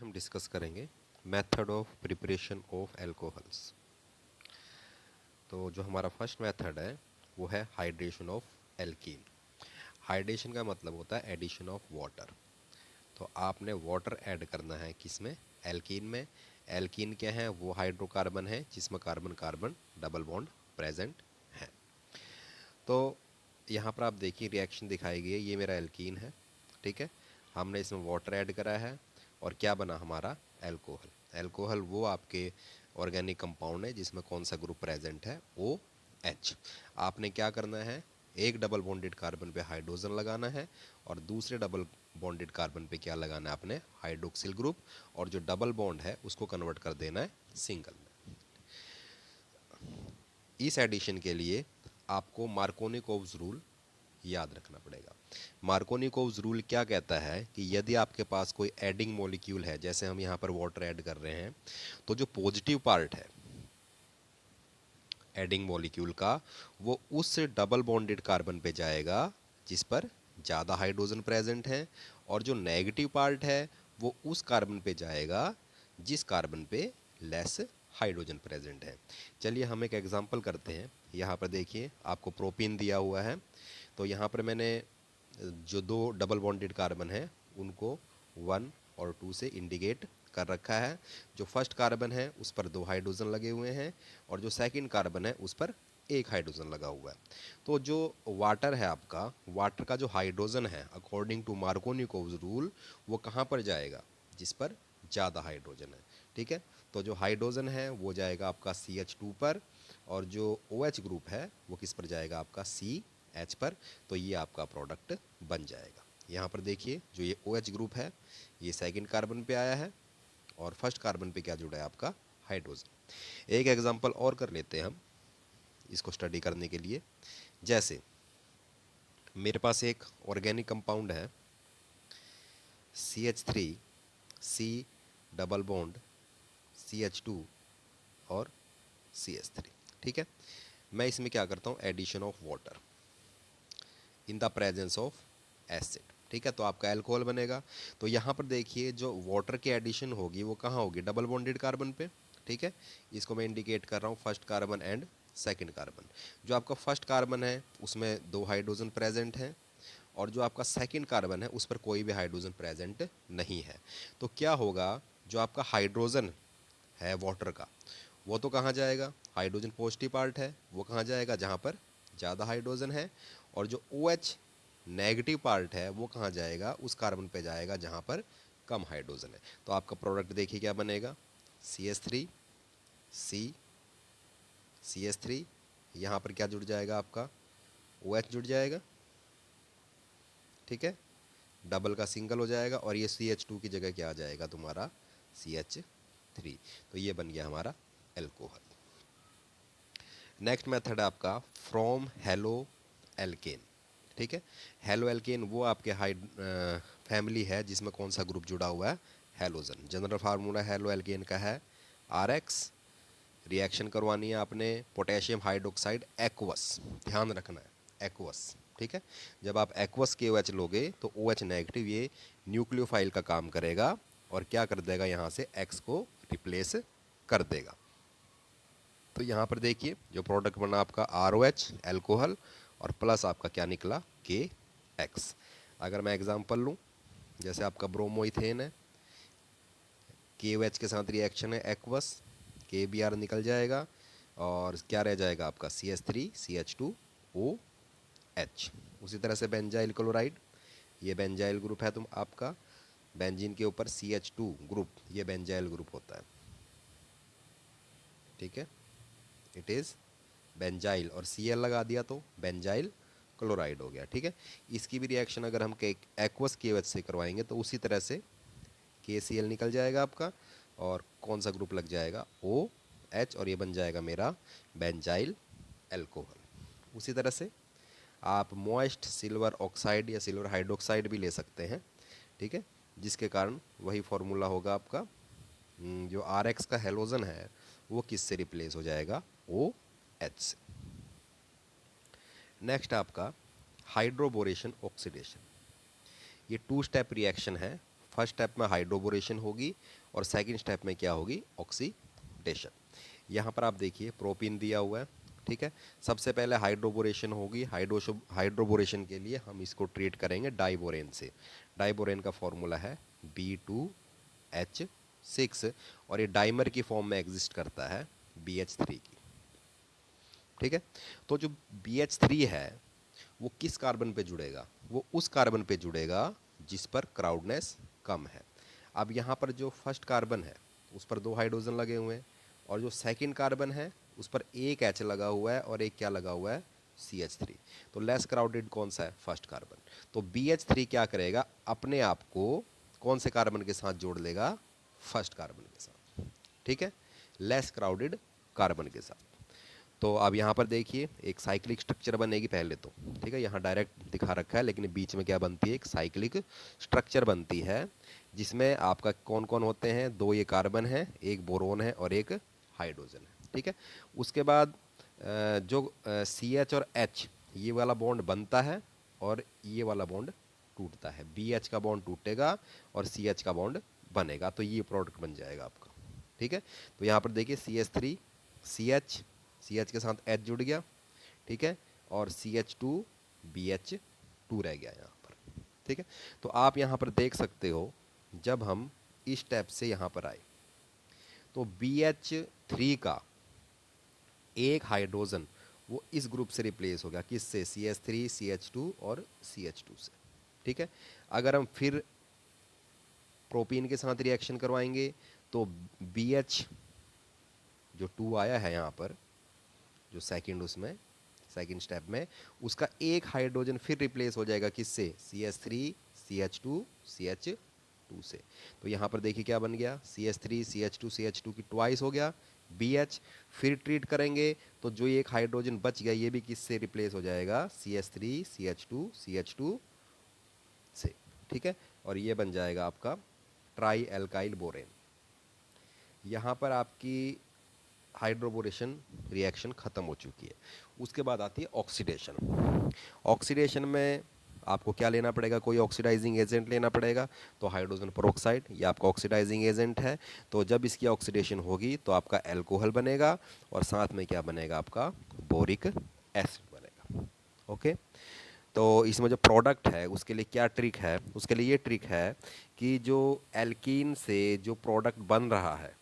हम डिस्कस करेंगे method of preparation of alcohols. तो जो हमारा फर्स्ट मेथड है वो है हाइड्रेशन ऑफ एल्कीन। हाइड्रेशन का मतलब होता है एडिशन ऑफ वाटर। तो आपने वाटर ऐड करना है किसमें? एल्कीन में। एल्कीन क्या है? वो हाइड्रोकार्बन है जिसमें carbon carbon double bond present है। तो यहाँ पर आप देखिए रिएक्शन दिखाई गई है, ये मेरा एल्कीन है, ठीक है। हमने इसमें वाटर ऐड करा है और क्या बना हमारा? एल्कोहल। एल्कोहल वो आपके ऑर्गेनिक कंपाउंड है जिसमें कौन सा ग्रुप प्रेजेंट है? O H. आपने क्या करना है? एक डबल बॉन्डेड कार्बन पे हाइड्रोजन लगाना है और दूसरे डबल बॉन्डेड कार्बन पे क्या लगाना है आपने? Hydroxyl group. और जो डबल बॉन्ड है उसको कन्वर्ट कर देना है सिंगल में। इस एडिशन के लिए आपको मार्कोनिकोव्स रूल याद रखना पड़ेगा। मार्कोनिकोव्स रूल क्या कहता है कि यदि आपके पास कोई एडिंग मॉलिक्यूल है, जैसे हम यहाँ पर वाटर ऐड कर रहे हैं, तो जो पॉजिटिव पार्ट है एडिंग मॉलिक्यूल का वो उस डबल बॉन्डेड कार्बन पे जाएगा जिस पर ज़्यादा हाइड्रोजन प्रेजेंट है, और जो नेगेटिव पार्ट है वो उस कार्बन पे जाएगा जिस कार्बन पे लेस हाइड्रोजन प्रेजेंट है। चलिए हम एक एग्जांपल करते हैं। यहाँ पर देखिए आपको प्रोपीन दिया हुआ है, तो यहाँ पर मैंने जो दो डबल बॉन्डेड कार्बन है उनको 1 और 2 से इंडिकेट कर रखा है। जो फर्स्ट कार्बन है उस पर 2 हाइड्रोजन लगे हुए हैं और जो सेकंड कार्बन है उस पर 1 हाइड्रोजन लगा हुआ है। तो जो वाटर है आपका, वाटर का जो हाइड्रोजन है अकॉर्डिंग टू मार्कोनिकोव्स रूल वो कहाँ पर जाएगा? जिस पर ज़्यादा हाइड्रोजन है, ठीक है। तो जो हाइड्रोजन है वो जाएगा आपका CH2 पर, और जो OH ग्रुप है वो किस पर जाएगा? आपका CH पर। तो ये आपका प्रोडक्ट बन जाएगा। यहाँ पर देखिए जो ये OH ग्रुप है ये सेकंड कार्बन पे आया है और फर्स्ट कार्बन पे क्या जुड़ा है? आपका हाइड्रोजन। एक एग्जांपल और कर लेते हैं हम इसको स्टडी करने के लिए। जैसे मेरे पास एक ऑर्गेनिक कंपाउंड है CH3 C double bond CH2 और CH3, ठीक है। मैं इसमें क्या करता हूँ? Addition of water in the presence of acid, ठीक है। तो आपका अल्कोहल बनेगा। तो यहाँ पर देखिए जो वाटर की एडिशन होगी वो कहाँ होगी? डबल बॉन्डेड कार्बन पे, ठीक है। इसको मैं इंडिकेट कर रहा हूँ first carbon and second carbon. जो आपका फर्स्ट कार्बन है उसमें 2 हाइड्रोजन प्रेजेंट हैं और जो आपका सेकंड कार्बन है उस पर कोई भी हाइड्रोजन प्रेजेंट नहीं है। तो क्या होगा? जो आपका हाइड्रोजन है वाटर का वो तो कहाँ जाएगा? हाइड्रोजन पॉजिटिव पार्ट है वो कहाँ जाएगा? जहाँ पर ज़्यादा हाइड्रोजन है। और जो OH नेगेटिव पार्ट है वो कहाँ जाएगा? उस कार्बन पे जाएगा जहाँ पर कम हाइड्रोजन है। तो आपका प्रोडक्ट देखिए क्या बनेगा? CH3 C CH3, यहाँ पर क्या जुड़ जाएगा? आपका OH जुड़ जाएगा, ठीक है। डबल का सिंगल हो जाएगा और ये CH2 की जगह क्या आ जाएगा? तुम्हारा CH3। तो ये बन गया हमारा एल्कोहल। नेक्स्ट मेथड है आपका फ्रॉम हेलो एल्केन, ठीक है। हेलो एल्केन वो आपके फैमिली है जिसमें कौन सा ग्रुप जुड़ा हुआ है? Halogen. General formula halo alkane का है RX। रिएक्शन करवानी है आपने पोटेशियम हाइड्रोक्साइड एक्वस, ध्यान रखना है एक्वस, ठीक है। जब आप एक्वस के OH लोगे तो OH नेगेटिव ये न्यूक्लियोफाइल का काम करेगा और क्या कर देगा? यहाँ से X को रिप्लेस कर देगा। तो यहाँ पर देखिए जो प्रोडक्ट बना आपका ROH एल्कोहल और प्लस आपका क्या निकला? KX। अगर मैं एग्जांपल लूँ, जैसे आपका ब्रोमोइथेन है, KOH के साथ रिएक्शन है एक्वस, KBr निकल जाएगा और क्या रह जाएगा? आपका CH3 CH2OH। उसी तरह से बेंजाइल क्लोराइड, ये बेंजाइल ग्रुप है तुम आपका, बेंजीन के ऊपर CH2 ग्रुप, ये बेंजाइल ग्रुप होता है, ठीक है। इट इज़ बेंजाइल और Cl लगा दिया तो बेंजाइल क्लोराइड हो गया, ठीक है। इसकी भी रिएक्शन अगर हम एक्वस KOH से करवाएंगे तो उसी तरह से KCl निकल जाएगा आपका और कौन सा ग्रुप लग जाएगा? OH, और ये बन जाएगा मेरा बेंजाइल एल्कोहल। उसी तरह से आप मॉइस्ट सिल्वर ऑक्साइड या सिल्वर हाइड्रोक्साइड भी ले सकते हैं, ठीक है, जिसके कारण वही फॉर्मूला होगा आपका। जो RX का हेलोजन है वो किससे रिप्लेस हो जाएगा? OH से। नेक्स्ट आपका हाइड्रोबोरेशन ऑक्सीडेशन। ये 2 स्टेप रिएक्शन है फर्स्ट स्टेप में हाइड्रोबोरेशन होगी और सेकंड स्टेप में क्या होगी, ऑक्सीडेशन। यहाँ पर आप देखिए प्रोपीन दिया हुआ है, ठीक है। सबसे पहले हाइड्रोबोरेशन होगी। हाइड्रोबोरेशन के लिए हम इसको ट्रीट करेंगे डाइबोरेन से। डाइबोरेन का फॉर्मूला है B2H6 और ये डाइमर की फॉर्म में एग्जिस्ट करता है BH3 की, ठीक है। तो जो BH3 है वो किस कार्बन पे जुड़ेगा, वो उस कार्बन पे जुड़ेगा जिस पर क्राउडनेस कम है। अब यहाँ पर जो फर्स्ट कार्बन है उस पर 2 हाइड्रोजन लगे हुए हैं और जो सेकंड कार्बन है उस पर एक H लगा हुआ है और एक क्या लगा हुआ है, CH3। तो लेस क्राउडेड कौन सा है, फर्स्ट कार्बन। तो BH3 क्या करेगा, अपने आप को कौन से कार्बन के साथ जोड़ लेगा, फर्स्ट कार्बन के साथ, ठीक है, लेस क्राउडेड कार्बन के साथ। तो अब यहाँ पर देखिए एक साइक्लिक स्ट्रक्चर बनेगी पहले तो, ठीक है, यहाँ डायरेक्ट दिखा रखा है लेकिन बीच में क्या बनती है, एक साइक्लिक स्ट्रक्चर बनती है जिसमें आपका कौन कौन होते हैं, 2 ये कार्बन है, एक बोरोन है और एक हाइड्रोजन है, ठीक है। उसके बाद जो CH और H ये वाला बॉन्ड बनता है और ये वाला बॉन्ड टूटता है, BH का बॉन्ड टूटेगा और CH का बॉन्ड बनेगा, तो ये प्रोडक्ट बन जाएगा आपका, ठीक है। तो यहाँ पर देखिए CH3 CH के साथ H जुड़ गया, ठीक है, और CH2 BH2 रह गया यहाँ पर, ठीक है। तो आप यहाँ पर देख सकते हो जब हम इस स्टेप से यहाँ पर आए तो BH3 का एक हाइड्रोजन वो इस ग्रुप से रिप्लेस हो गया, किससे, CH3 CH2 और CH2 से, ठीक है। अगर हम फिर प्रोपीन के साथ रिएक्शन करवाएंगे तो BH जो 2 आया है यहाँ पर, जो सेकंड उसमें सेकंड स्टेप में, उसका एक हाइड्रोजन फिर रिप्लेस हो जाएगा किससे, CH3 CH2 CH2 से। तो यहाँ पर देखिए क्या बन गया, CH3 CH2 CH2 की ट्वाइस हो गया BH। फिर ट्रीट करेंगे तो जो ये एक हाइड्रोजन बच गया ये भी किससे रिप्लेस हो जाएगा, CH3 CH2 CH2 से, ठीक है। और ये बन जाएगा आपका ट्राई एल्काइल बोरेन। यहाँ पर आपकी हाइड्रोबोरेशन रिएक्शन ख़त्म हो चुकी है। उसके बाद आती है ऑक्सीडेशन। ऑक्सीडेशन में आपको क्या लेना पड़ेगा, कोई ऑक्सीडाइजिंग एजेंट लेना पड़ेगा। तो हाइड्रोजन पेरोक्साइड ये आपका ऑक्सीडाइजिंग एजेंट है। तो जब इसकी ऑक्सीडेशन होगी तो आपका एल्कोहल बनेगा और साथ में क्या बनेगा, आपका बोरिक एसिड बनेगा, ओके। तो इसमें जो प्रोडक्ट है उसके लिए क्या ट्रिक है, उसके लिए ये ट्रिक है कि जो एल्कीन से जो प्रोडक्ट बन रहा है,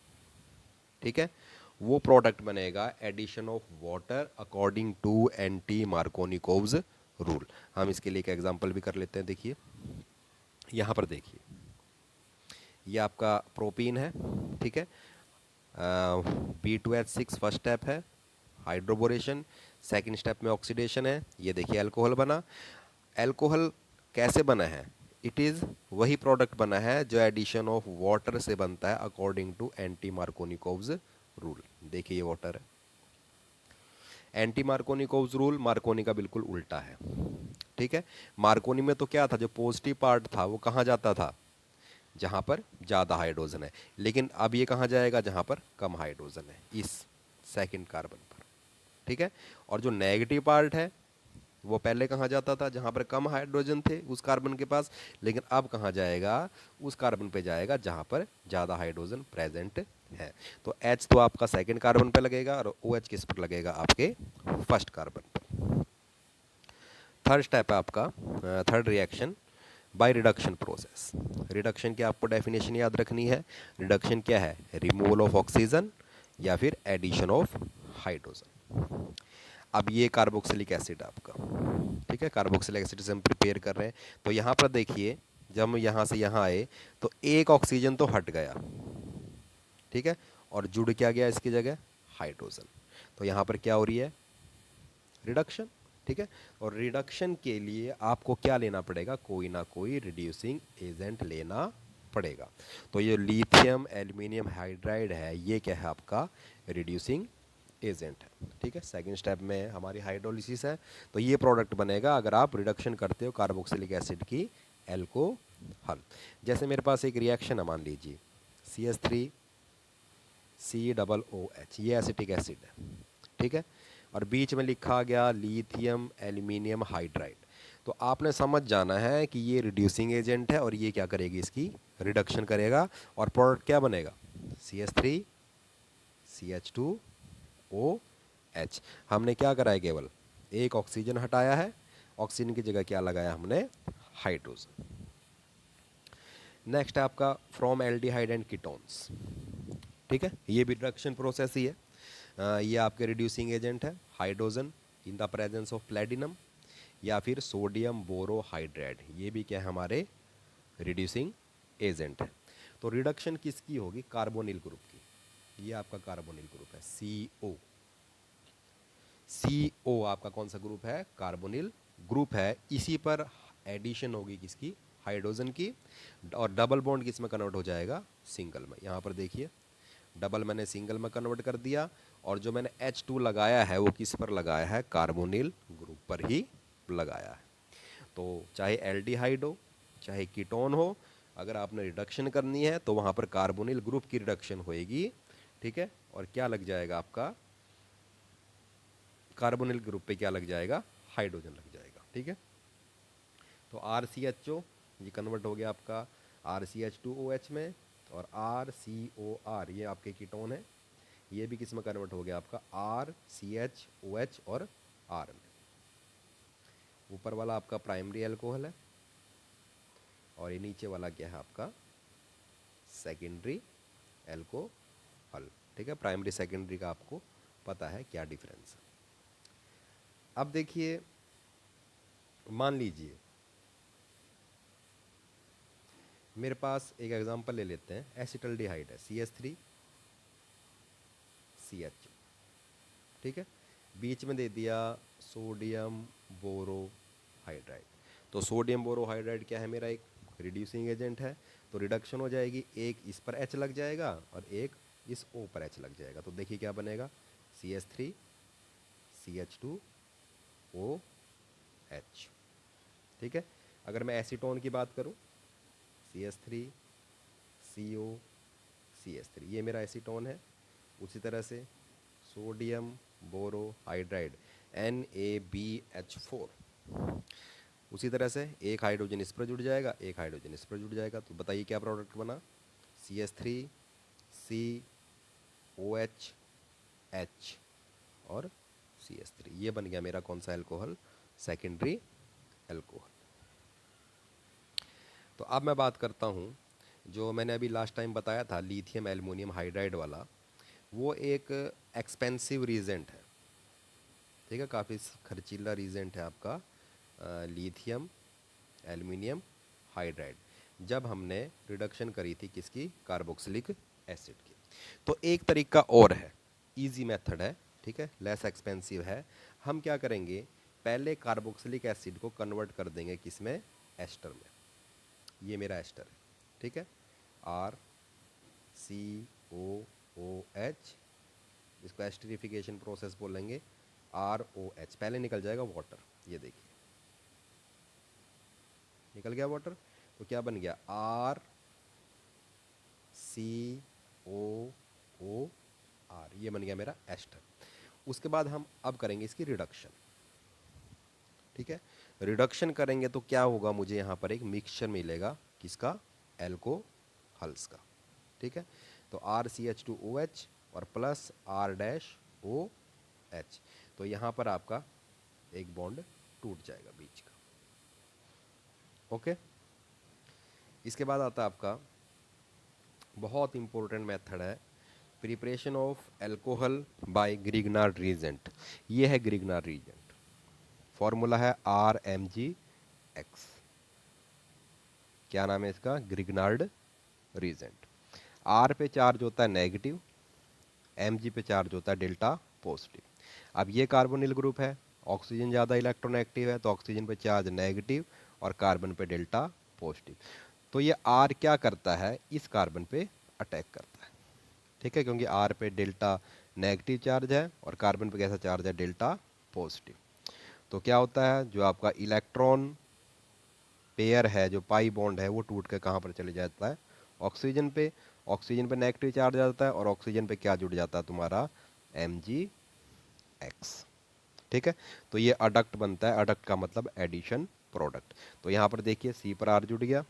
ठीक है, वो प्रोडक्ट बनेगा addition of water according to anti Markovnikov's rule. हम इसके लिए एक एग्जांपल भी कर लेते हैं। देखिए यहाँ पर देखिए ये आपका प्रोपीन है, ठीक है, B2H6 फर्स्ट स्टेप है हाइड्रोबोरेशन, सेकंड स्टेप में ऑक्सीडेशन है। ये देखिए अल्कोहल बना। अल्कोहल कैसे बना है, इट इज़ वही प्रोडक्ट बना है जो एडिशन ऑफ वाटर से बनता है according to anti Markovnikov's rule. देखिए ये वाटर है, एंटी मार्कोनिकोव्स रूल मार्कोनी का बिल्कुल उल्टा है, ठीक है। मार्कोनी में तो क्या था, जो पॉजिटिव पार्ट था वो कहाँ जाता था, जहाँ पर ज़्यादा हाइड्रोजन है, लेकिन अब ये कहाँ जाएगा, जहाँ पर कम हाइड्रोजन है, इस सेकंड कार्बन पर, ठीक है। और जो नेगेटिव पार्ट है वो पहले कहाँ जाता था, जहाँ पर कम हाइड्रोजन थे उस कार्बन के पास, लेकिन अब कहाँ जाएगा, उस कार्बन पे जाएगा जहाँ पर ज़्यादा हाइड्रोजन प्रेजेंट है। तो H तो आपका सेकंड कार्बन पे लगेगा और OH किस पर लगेगा, आपके फर्स्ट कार्बन पर। थर्ड स्टेप है आपका, third reaction by reduction process. Reduction की आपको डेफिनेशन याद रखनी है। रिडक्शन क्या है, रिमूवल ऑफ ऑक्सीजन या फिर एडिशन ऑफ हाइड्रोजन। अब ये कार्बोक्सिलिक एसिड आपका, ठीक है, कार्बोक्सिलिक एसिड से हम प्रिपेयर कर रहे हैं। तो यहाँ पर देखिए जब हम यहाँ से यहाँ आए तो एक ऑक्सीजन तो हट गया, ठीक है, और जुड़ क्या गया इसकी जगह, हाइड्रोजन। तो यहाँ पर क्या हो रही है, रिडक्शन, ठीक है। और रिडक्शन के लिए आपको क्या लेना पड़ेगा, कोई ना कोई रिड्यूसिंग एजेंट लेना पड़ेगा। तो ये लिथियम एल्यूमिनियम हाइड्राइड है, ये क्या है, आपका रिड्यूसिंग एजेंट है, ठीक है। सेकंड स्टेप में हमारी हाइड्रोलिसिस है, तो ये प्रोडक्ट बनेगा अगर आप रिडक्शन करते हो कार्बोक्सिलिक एसिड की एल्कोहल। जैसे मेरे पास एक रिएक्शन है, मान लीजिए CH3 COOH, ये एसिटिक एसिड है, ठीक है, और बीच में लिखा गया लिथियम एल्यूमिनियम हाइड्राइड। तो आपने समझ जाना है कि ये रिड्यूसिंग एजेंट है और ये क्या करेगी, इसकी रिडक्शन करेगा और प्रोडक्ट क्या बनेगा, CH3 CH2OH। हमने क्या करा है, केवल एक ऑक्सीजन हटाया है, ऑक्सीजन की जगह क्या लगाया हमने, हाइड्रोजन। नेक्स्ट है आपका फ्रॉम एल्डिहाइड एंड कीटोन्स। ठीक है, ये भी रिडक्शन प्रोसेस ही है। ये आपके रिड्यूसिंग एजेंट है, hydrogen in the presence of platinum, या फिर सोडियम बोरोहाइड्राइड, ये भी क्या है, हमारे रिड्यूसिंग एजेंट है। तो रिडक्शन किसकी होगी, कार्बोनिल ग्रुप की। ये आपका कार्बोनिल ग्रुप है, CO। CO आपका कौन सा ग्रुप है, कार्बोनिल ग्रुप है। इसी पर एडिशन होगी किसकी, हाइड्रोजन की, और डबल बॉन्ड किस में कन्वर्ट हो जाएगा, सिंगल में। यहाँ पर देखिए, डबल मैंने सिंगल में कन्वर्ट कर दिया, और जो मैंने H2 लगाया है वो किस पर लगाया है, कार्बोनिल ग्रुप पर ही लगाया है। तो चाहे एल्डिहाइड हो चाहे कीटोन हो, अगर आपने रिडक्शन करनी है तो वहाँ पर कार्बोनिल ग्रुप की रिडक्शन होएगी। ठीक है, और क्या लग जाएगा आपका, कार्बोनिल ग्रुप पे क्या लग जाएगा, हाइड्रोजन लग जाएगा। ठीक है, तो RCHO ये कन्वर्ट हो गया आपका RCH2OH में, और RCOR ये आपके कीटोन है, ये भी किस में कन्वर्ट हो गया आपका, RCHOH और R में। ऊपर वाला आपका प्राइमरी अल्कोहल है, और ये नीचे वाला क्या है आपका, सेकेंडरी अल्कोहल। ठीक है, प्राइमरी सेकेंडरी का आपको पता है क्या डिफरेंस है। अब देखिए, मान लीजिए मेरे पास एक एग्जांपल ले लेते हैं, एसिटल्डिहाइड है, CH3CH। ठीक है, बीच में दे दिया सोडियम बोरोहाइड्राइड। तो सोडियम बोरोहाइड्राइड क्या है, मेरा एक रिड्यूसिंग एजेंट है। तो रिडक्शन हो जाएगी, एक इस पर H लग जाएगा और एक इस O पर H लग जाएगा। तो देखिए क्या बनेगा, CH3 CH2OH। ठीक है, अगर मैं एसीटोन की बात करूं, CH3 CO CH3, ये मेरा एसीटोन है। उसी तरह से सोडियम बोरोहाइड्राइड NaBH4, उसी तरह से एक हाइड्रोजन इस पर जुड़ जाएगा, एक हाइड्रोजन इस पर जुड़ जाएगा। तो बताइए क्या प्रोडक्ट बना, CH3 COH H और CH3, ये बन गया मेरा कौन सा एल्कोहल, सेकेंडरी एल्कोहल। तो अब मैं बात करता हूँ, जो मैंने अभी लास्ट टाइम बताया था लिथियम एल्युमिनियम हाइड्राइड वाला, वो एक एक्सपेंसिव रीजेंट है। ठीक है, काफ़ी खर्चीला रीजेंट है आपका लिथियम एल्युमिनियम हाइड्राइड, जब हमने रिडक्शन करी थी किसकी, कार्बोक्सिलिक एसिड की। तो एक तरीका और है, इजी मेथड है, ठीक है, लेस एक्सपेंसिव है। हम क्या करेंगे, पहले कार्बोक्सिलिक एसिड को कन्वर्ट कर देंगे किसमें, एस्टर में। ये मेरा एस्टर है, ठीक है, RCOOH, इसको एस्टरिफिकेशन प्रोसेस बोलेंगे, ROH, पहले निकल जाएगा वाटर, ये देखिए निकल गया वाटर। तो क्या बन गया, RCOOR, ये बन गया मेरा एस्टर। उसके बाद हम अब करेंगे इसकी रिडक्शन। ठीक है, रिडक्शन करेंगे तो क्या होगा, मुझे यहाँ पर एक मिक्सचर मिलेगा किसका, एल्कोहल्स का। ठीक है, तो RCH2OH और प्लस R-OH, तो यहाँ पर आपका एक बॉन्ड टूट जाएगा बीच का। ओके, इसके बाद आता है आपका बहुत इंपॉर्टेंट मेथड है, preparation of alcohol by Grignard reagent. ये है ग्रिग्नार्ड रीजेंट, फॉर्मूला है RMgX। क्या नाम है इसका, ग्रिग्नार्ड रीजेंट। R पे चार्ज होता है नेगेटिव, Mg पे चार्ज होता है डेल्टा पॉजिटिव। अब ये कार्बोनिल ग्रुप है, ऑक्सीजन ज़्यादा इलेक्ट्रोनेगेटिव है, तो ऑक्सीजन पे चार्ज नेगेटिव और कार्बन पे डेल्टा पॉजिटिव। तो ये R क्या करता है, इस कार्बन पे अटैक करता है। ठीक है, क्योंकि R पे डेल्टा नेगेटिव चार्ज है और कार्बन पे कैसा चार्ज है, डेल्टा पॉजिटिव। तो क्या होता है, जो आपका इलेक्ट्रॉन पेयर है, जो पाई बॉन्ड है, वो टूट के कहाँ पर चले जाता है, ऑक्सीजन पे। ऑक्सीजन पे नेगेटिव चार्ज आ जाता है और ऑक्सीजन पे क्या जुड़ जाता है तुम्हारा, Mgx। ठीक है, तो ये अडक्ट बनता है, अडक्ट का मतलब एडिशन प्रोडक्ट। तो यहाँ पर देखिए C पर R जुड़ गया,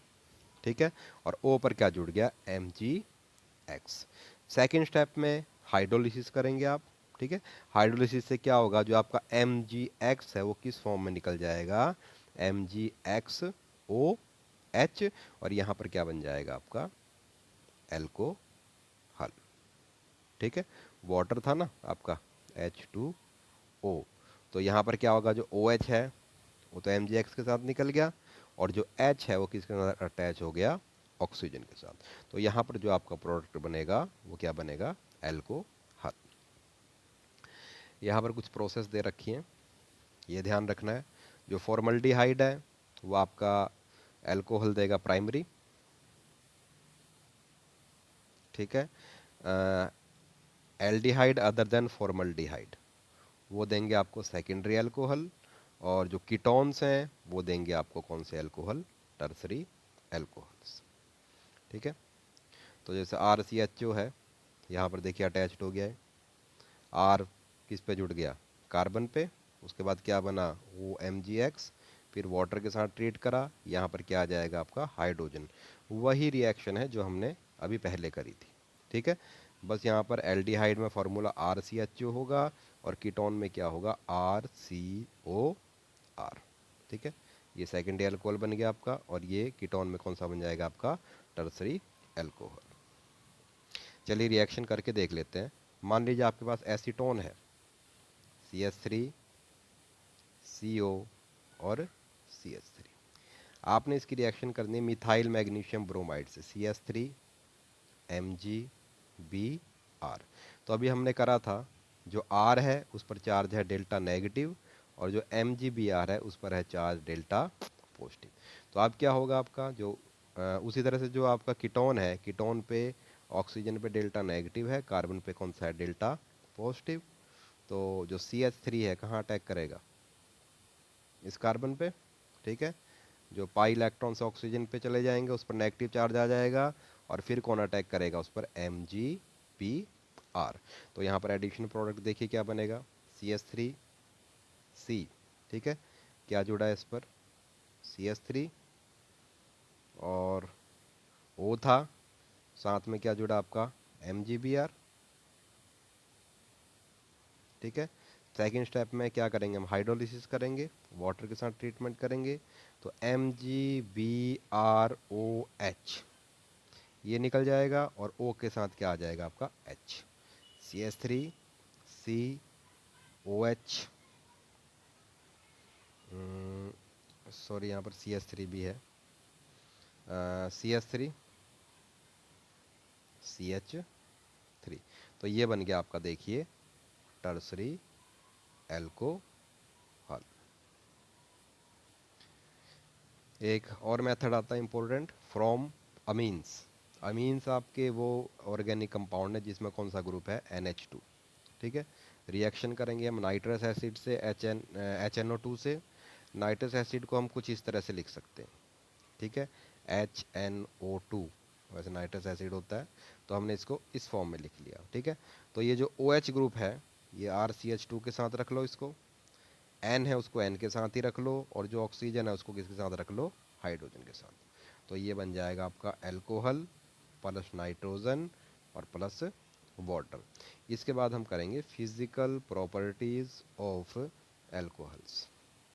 ठीक है। और O पर क्या जुड़ गया, MgX। सेकेंड स्टेप में हाइड्रोलिसिस करेंगे आप, ठीक है। हाइड्रोलिसिस से क्या होगा, जो आपका MgX है वो किस फॉर्म में निकल जाएगा, MgXOH, और यहाँ पर क्या बन जाएगा आपका एल्कोहल, ठीक है। वाटर था ना आपका H2O, तो यहाँ पर क्या होगा, जो OH है वो तो MgX के साथ निकल गया, और जो H है वो किसके साथ अटैच हो गया, ऑक्सीजन के साथ। तो यहाँ पर जो आपका प्रोडक्ट बनेगा वो क्या बनेगा, एल्कोहल। यहाँ पर कुछ प्रोसेस दे रखी हैं, ये ध्यान रखना है। जो फॉर्मल्डिहाइड है वो आपका एल्कोहल देगा प्राइमरी, ठीक है। एल्डिहाइड अदर देन फॉर्मल्डिहाइड वो देंगे आपको सेकेंडरी एल्कोहल, और जो कीटोन्स हैं वो देंगे आपको कौन से एल्कोहल, टर्सरी एल्कोहल्स, ठीक है। तो जैसे RCHO है, यहाँ पर देखिए अटैच्ड हो गया है, R किस पे जुड़ गया, कार्बन पे, उसके बाद क्या बना, वो MgX, फिर वाटर के साथ ट्रीट करा, यहाँ पर क्या आ जाएगा आपका हाइड्रोजन। वही रिएक्शन है जो हमने अभी पहले करी थी, ठीक है। बस यहाँ पर एल्डिहाइड में फार्मूला RCHO होगा, और कीटोन में क्या होगा, RCOR, ठीक है। ये सेकेंडरी अल्कोहल बन गया आपका, और ये कीटोन में कौन सा बन जाएगा आपका, टर्सरी एल्कोहल। चलिए रिएक्शन करके देख लेते हैं। मान लीजिए आपके पास एसीटोन है, CH3 CO और CH3, आपने इसकी रिएक्शन करनी है मिथाइल मैग्नीशियम ब्रोमाइड से, CH3 MgBr। तो अभी हमने करा था, जो R है उस पर चार्ज है डेल्टा नेगेटिव, और जो MgBr है उस पर है चार्ज डेल्टा पॉजिटिव। तो अब क्या होगा आपका, जो उसी तरह से जो आपका कीटोन है, कीटोन पे ऑक्सीजन पे डेल्टा नेगेटिव है, कार्बन पे कौन सा है, डेल्टा पॉजिटिव। तो जो CH3 है कहाँ अटैक करेगा, इस कार्बन पे, ठीक है। जो पाई इलेक्ट्रॉन्स ऑक्सीजन पे चले जाएंगे उस पर नेगेटिव चार्ज आ जाएगा, और फिर कौन अटैक करेगा उस पर, MgBr। तो यहाँ पर एडिशन प्रोडक्ट देखिए क्या बनेगा, CH3C, ठीक है। क्या जुड़ा है इस पर, CH3 और O था, साथ में क्या जुड़ा आपका, MgBr, ठीक है। सेकेंड स्टेप में क्या करेंगे, हम हाइड्रोलिसिस करेंगे, वाटर के साथ ट्रीटमेंट करेंगे, तो MgBrOH ये निकल जाएगा, और O के साथ क्या आ जाएगा आपका H, CH3COH, सॉरी यहाँ पर CH3 भी है, CH3CH3, तो ये बन गया आपका देखिए टर्सरी एल्कोहल। एक और मेथड आता है इम्पोर्टेंट, फ्रॉम अमीन्स। अमीन्स आपके वो ऑर्गेनिक कंपाउंड है जिसमें कौन सा ग्रुप है, NH2, ठीक है। रिएक्शन करेंगे हम नाइट्रस एसिड से, HNO2 से। नाइट्रस एसिड को हम कुछ इस तरह से लिख सकते हैं, ठीक है, HNO2, वैसे नाइट्रस एसिड होता है, तो हमने इसको इस फॉर्म में लिख लिया, ठीक है। तो ये जो OH ग्रुप है ये RCH2 के साथ रख लो, इसको N है उसको N के साथ ही रख लो, और जो ऑक्सीजन है उसको किसके साथ रख लो, हाइड्रोजन के साथ। तो ये बन जाएगा आपका एल्कोहल प्लस नाइट्रोजन और प्लस वाटर। इसके बाद हम करेंगे फिजिकल प्रॉपर्टीज ऑफ एल्कोहल्स।